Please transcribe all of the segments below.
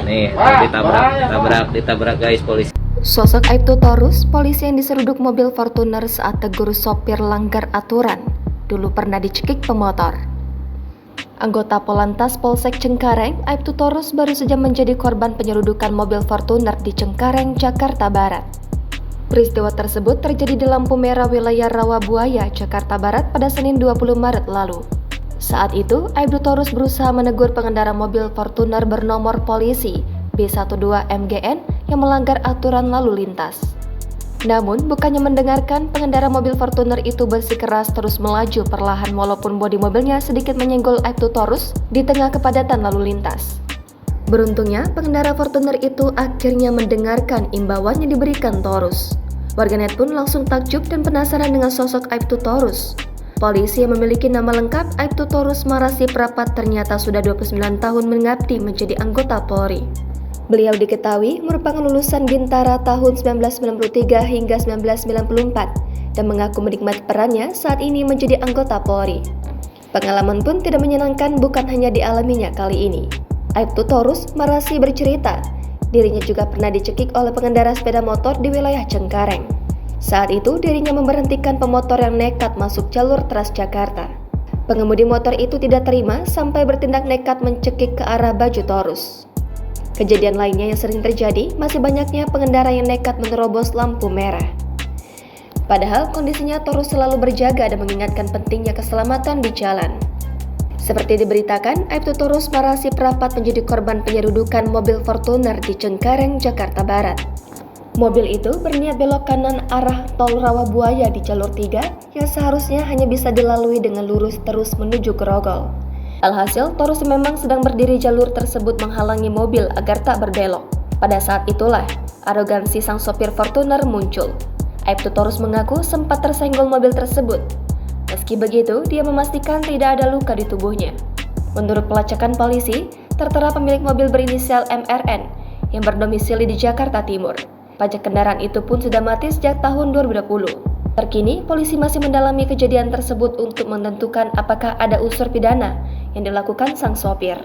Nih, ditabrak guys polisi. Sosok Aibtu Torus, polisi yang diseruduk mobil Fortuner saat tegur sopir langgar aturan, dulu pernah dicekik pemotor. Anggota Polantas Polsek Cengkareng, Aibtu Torus baru saja menjadi korban penyerudukan mobil Fortuner di Cengkareng, Jakarta Barat. Peristiwa tersebut terjadi di lampu merah wilayah Rawabuaya, Jakarta Barat pada Senin 20 Maret lalu. Saat itu, Aibtu Torus berusaha menegur pengendara mobil Fortuner bernomor polisi B12MGN yang melanggar aturan lalu lintas. Namun, bukannya mendengarkan, pengendara mobil Fortuner itu bersikeras terus melaju perlahan walaupun bodi mobilnya sedikit menyenggol Aibtu Torus di tengah kepadatan lalu lintas. Beruntungnya, pengendara Fortuner itu akhirnya mendengarkan imbauan yang diberikan Torus. Warganet pun langsung takjub dan penasaran dengan sosok Aibtu Torus. Polisi yang memiliki nama lengkap Aibtu Torus Marasi Prapat ternyata sudah 29 tahun mengabdi menjadi anggota Polri. Beliau diketahui merupakan lulusan Bintara tahun 1993 hingga 1994 dan mengaku menikmati perannya saat ini menjadi anggota Polri. Pengalaman pun tidak menyenangkan bukan hanya dialaminya kali ini. Aibtu Torus Marasi bercerita, dirinya juga pernah dicekik oleh pengendara sepeda motor di wilayah Cengkareng. Saat itu dirinya memberhentikan pemotor yang nekat masuk jalur Transjakarta. Pengemudi motor itu tidak terima sampai bertindak nekat mencekik ke arah baju Torus. Kejadian lainnya yang sering terjadi, masih banyaknya pengendara yang nekat menerobos lampu merah. Padahal kondisinya Torus selalu berjaga dan mengingatkan pentingnya keselamatan di jalan. Seperti diberitakan, Aibtu Torus Marasi Prapat menjadi korban penyerudukan mobil Fortuner di Cengkareng, Jakarta Barat. Mobil itu berniat belok kanan arah tol Rawabuaya di jalur 3 yang seharusnya hanya bisa dilalui dengan lurus terus menuju Grogol. Alhasil, Torus memang sedang berdiri jalur tersebut menghalangi mobil agar tak berbelok. Pada saat itulah, arogansi sang sopir Fortuner muncul. Aibtu Torus mengaku sempat tersenggol mobil tersebut. Meski begitu, dia memastikan tidak ada luka di tubuhnya. Menurut pelacakan polisi, tertera pemilik mobil berinisial MRN yang berdomisili di Jakarta Timur. Pajak kendaraan itu pun sudah mati sejak tahun 2020. Terkini, polisi masih mendalami kejadian tersebut untuk menentukan apakah ada unsur pidana yang dilakukan sang sopir.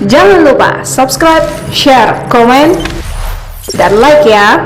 Jangan lupa subscribe, share, komen, dan like ya!